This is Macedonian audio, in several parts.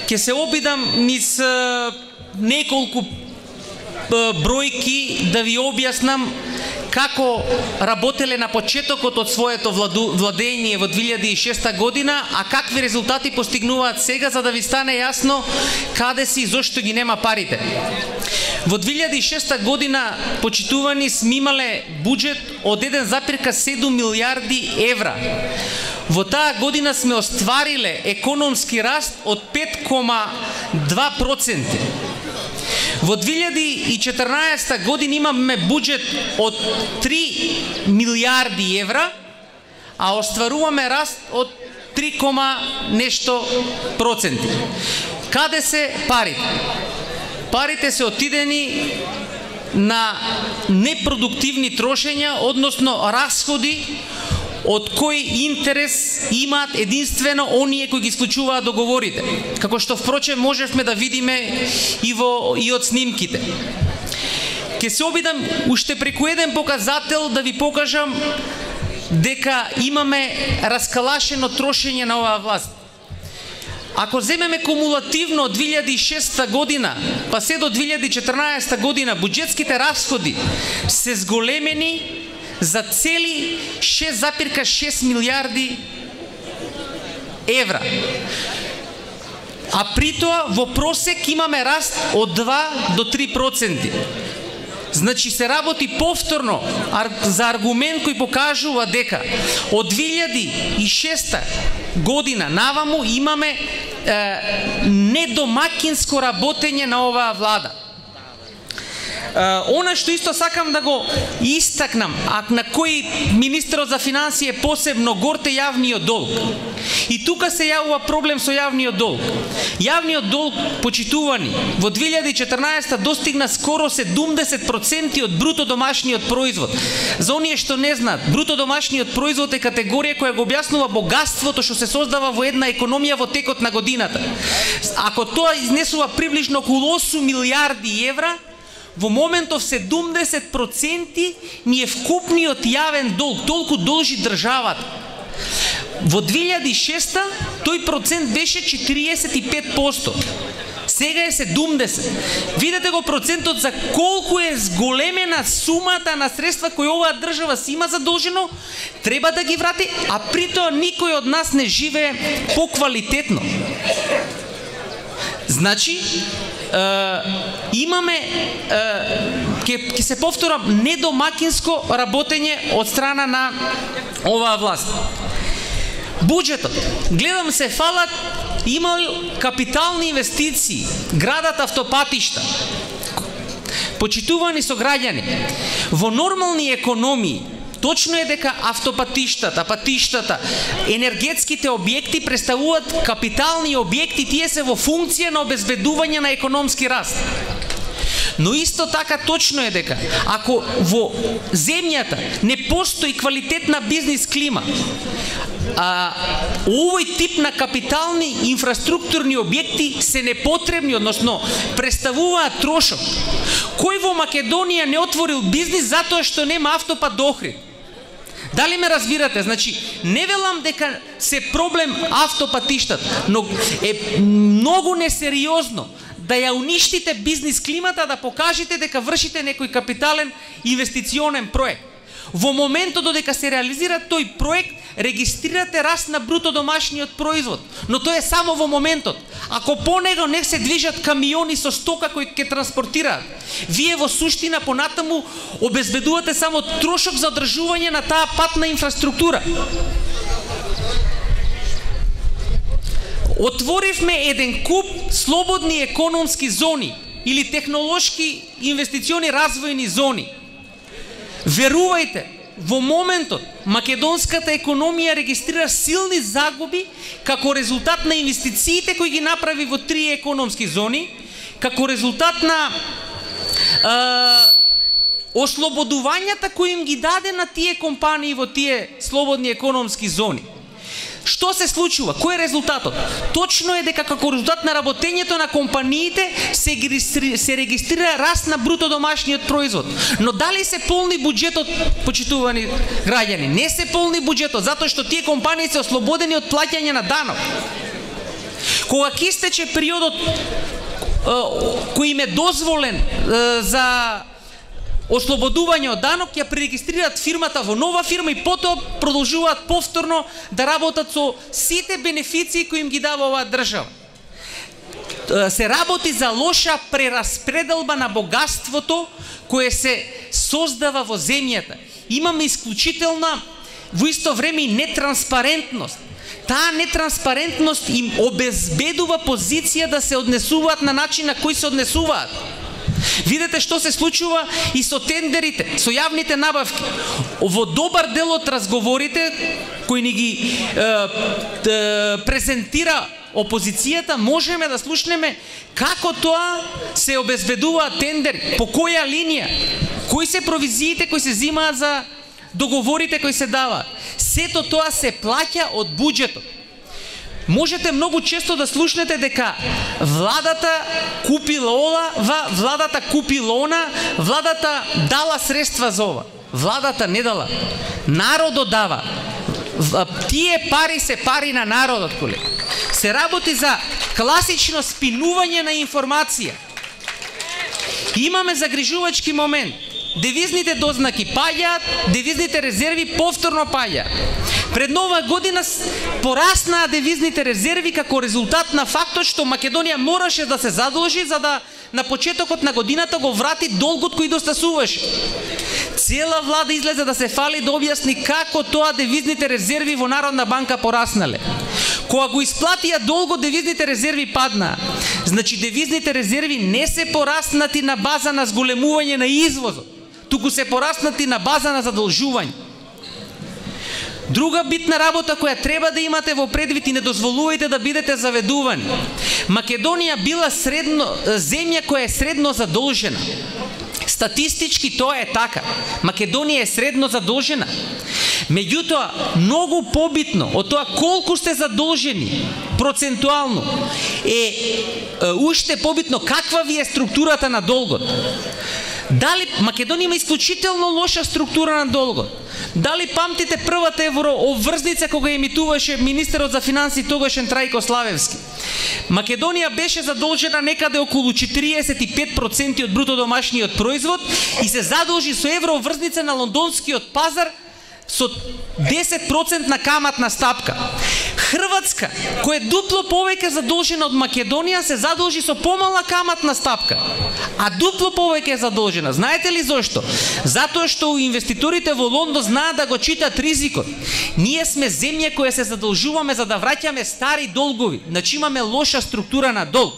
Ќе се обидам низ неколку бројки да ви објаснам како работеле на почетокот од своето владење во 2006 година, а какви резултати постигнуваат сега, за да ви стане јасно каде си и зошто ги нема парите. Во 2006 година, почитувани, сме имале буџет од 1,7 милиарди евра. Во таа година сме оствариле економски раст од 5,2%. Во 2014 година имаме буџет од 3 милиарди евра, а остваруваме раст од 3, нешто проценти. Каде се парите? Парите се отидени на непродуктивни трошења, односно расходи од кој интерес имаат единствено оние кои ги склучуваат договорите. Како што впрочем можевме да видиме и од снимките. Ке се обидам уште преку еден показател да ви покажам дека имаме раскалашено трошење на оваа власт. Ако земеме кумулативно од 2006 година па се до 2014 година, буџетските расходи се зголемени за цели 6,6 милиарди евра. А притоа во просек имаме раст од 2 до 3%. Значи се работи повторно за аргумент кој покажува дека од 2006 година наваму имаме недомакинско работење на оваа влада. Она што исто сакам да го истакнам, на кој министерот за финансии е посебно горд е јавниот долг. И тука се јавува проблем со јавниот долг. Јавниот долг, почитувани, во 2014 достигна скоро 70% од бруто домашниот производ. За оние што не знаат, бруто домашниот производ е категорија која го објаснува богатството што се создава во една економија во текот на годината. Ако тоа изнесува приближно околу 8 милиарди евра, во моментов 70% ни е вкупниот јавен долг, толку должи државата. Во 2006 тој процент беше 45%. Сега е 70%. Видете го процентот за колку е зголемена сумата на средства кои оваа држава си има задолжено, треба да ги врати, а притоа никој од нас не живее поквалитетно. Значи, имаме, ќе се повторам, недомакинско работење од страна на оваа власт. Буџетот, гледам се фалат, има капитални инвестиции, градат автопатишта. Почитувани со граѓани, во нормални економии, точно е дека автопатиштата, патиштата, енергетските објекти представуваат капитални објекти, тие се во функција на обезбедување на економски раст. Но исто така точно е дека ако во земјата не постои квалитетна бизнис клима, овој тип на капитални инфраструктурни објекти се непотребни, односно представуваат трошок. Кој во Македонија не отворил бизнис затоа што нема автопат до Охрид? Дали ме разбирате? Значи, не велам дека се проблем автопатиштата, но е многу несериозно да ја уништите бизнис климата, да покажете дека вршите некој капитален инвестиционен проект. Во моментот додека се реализира тој проект, регистрирате раст на бруто домашниот производ, но тоа е само во моментот. Ако по него не се движат камиони со стока кои ќе транспортираат, вие во суштина понатаму обезбедувате само трошок за одржување на таа патна инфраструктура. Отворивме еден куп слободни економски зони или технолошки инвестициони развојни зони. Верувајте, во моментот македонската економија регистрира силни загуби како резултат на инвестициите кои ги направи во 3 економски зони, како резултат на ослободувањата кои им ги даде на тие компании во тие слободни економски зони. Што се случува? Кој е резултатот? Точно е дека како резултат на работењето на компаниите се регистрира раст на бруто домашниот производ. Но дали се полни буџетот, почитувани граѓани? Не се полни буџетот, затоа што тие компании се ослободени од плаќање на данок. Кога ќе истече периодот кој им е дозволен за ослободување од данок, ја пререгистрираат фирмата во нова фирма и потоа продолжуваат повторно да работат со сите бенефиции кои им ги дава оваа држава. Се работи за лоша прераспределба на богатството кое се создава во земјата. Имаме исклучителна, во исто време и нетранспарентност. Таа нетранспарентност им обезбедува позиција да се однесуваат на начин на кој се однесуваат. Видете што се случува и со тендерите, со јавните набавки. Во добар дел од разговорите кои ни ги презентира опозицијата, можеме да слушнеме како тоа се обезбедуваат тендери, по која линија, кои се провизиите кои се земаат за договорите кои се даваат. Сето тоа се плаќа од буџетот. Можете многу често да слушнете дека владата купила ова, владата купила она, владата дала средства за ова. Владата не дала. Народот дава. Тие пари се пари на народот, колеги. Се работи за класично спинување на информација. Имаме загрижувачки момент. Девизните дознаки паѓаат, девизните резерви повторно паѓаат. Пред нова година пораснаа девизните резерви како резултат на фактот што Македонија мораше да се задолжи за да на почетокот на годината го врати долгот кој достасуваше. Цела влада излезе да се фали да објасни како тоа девизните резерви во Народна банка пораснале. Кога го исплатија долго, девизните резерви паднаа. Значи девизните резерви не се пораснати на база на зголемување на извозот, туку се пораснати на база на задолжување. Друга битна работа која треба да имате во предвид и не дозволувајте да бидете заведувани. Македонија била земја која е средно задолжена. Статистички тоа е така. Македонија е средно задолжена. Меѓутоа, многу побитно од тоа колку сте задолжени процентуално е уште побитно каква ви е структурата на долгот. Дали Македонија има исклучително лоша структура на долгот? Дали памтите првата еврообврзница кога емитуваше министерот за финансии тогашен Трајко Славевски? Македонија беше задолжена некаде околу 45% од бруто домашниот производ и се задолжи со еврообврзница на лондонскиот пазар со 10% на каматна стапка. Хрватска, која е дупло повеќе задолжена од Македонија, се задолжи со помала каматна стапка, а дупло повеќе е задолжена. Знаете ли зошто? Затоа што инвеститорите во Лондон знаат да го читат ризикот. Ние сме земја која се задолжуваме за да враќаме стари долгови, значи имаме лоша структура на долг.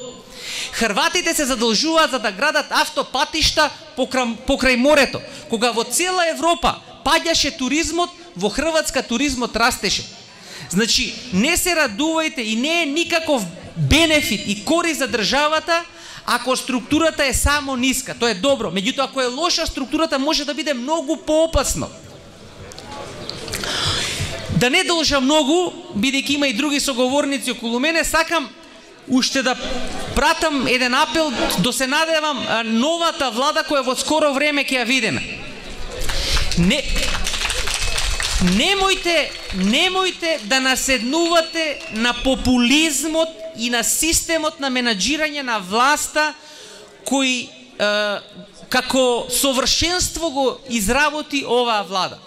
Хрватите се задолжуваат за да градат автопатишта покрај морето. Кога во цела Европа паѓаше туризмот, во Хрватска туризмот растеше. Значи, не се радувајте и не е никаков бенефит и корист за државата ако структурата е само ниска. Тоа е добро. Меѓутоа, ако е лоша структурата, може да биде многу поопасно. Да не должа многу, бидејќи има и други соговорници околу мене, сакам уште да пратам еден апел, да се надевам новата влада која во скоро време ќе ја видиме. Немојте да наседнувате на популизмот и на системот на менаџирање на власта кој како совршенство го изработи оваа влада.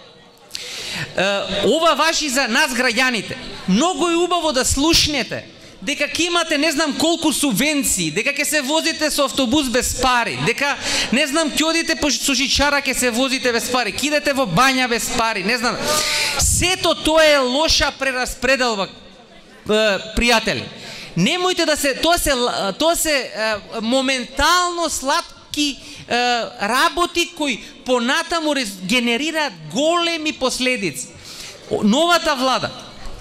Ова важи за нас граѓаните. Многу е убаво да слушнете дека ќе имате не знам колку субвенции, дека ќе се возите со автобус без пари, дека не знам ќе одите со жичара ќе се возите без пари, ќе идете во бања без пари, не знам. Сето тоа е лоша прераспределба, пријатели. Немојте да се тоа се моментално сладки работи кои понатаму генерираат големи последици. Новата влада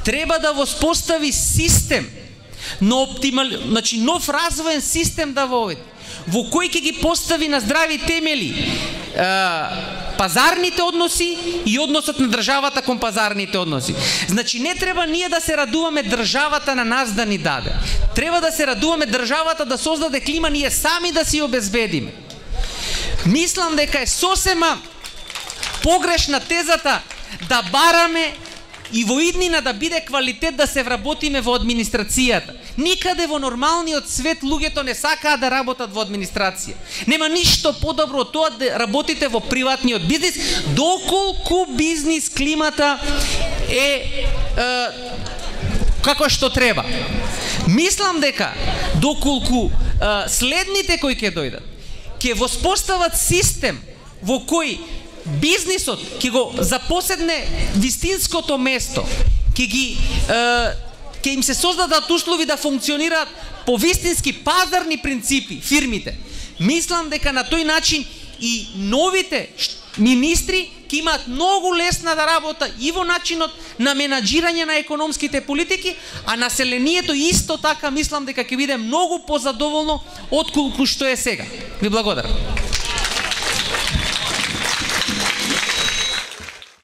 треба да воспостави систем, значи нов развоен систем да води, во кој ќе ги постави на здрави темели пазарните односи и односот на државата кон пазарните односи. Значи не треба ние да се радуваме државата на нас да ни даде. Треба да се радуваме државата да создаде клима ние сами да си обезбедиме. Мислам дека е сосема погрешна тезата да бараме и во иднина да биде квалитет да се вработиме во администрацијата. Никаде во нормалниот свет луѓето не сакаат да работат во администрација. Нема ништо подобро од тоа да работите во приватниот бизнис, доколку бизнис климата е како што треба. Мислам дека доколку следните кои ќе дојдат, ќе воспостават систем во кој бизнисот ќе го запоседне вистинското место, ќе им се создадат услови да функционираат по вистински пазарни принципи фирмите. Мислам дека на тој начин и новите министри ќе имаат многу лесна да работа и во начинот на менаџирање на економските политики, а населението исто така мислам дека ќе биде многу позадоволно отколку што е сега. Ви благодарам.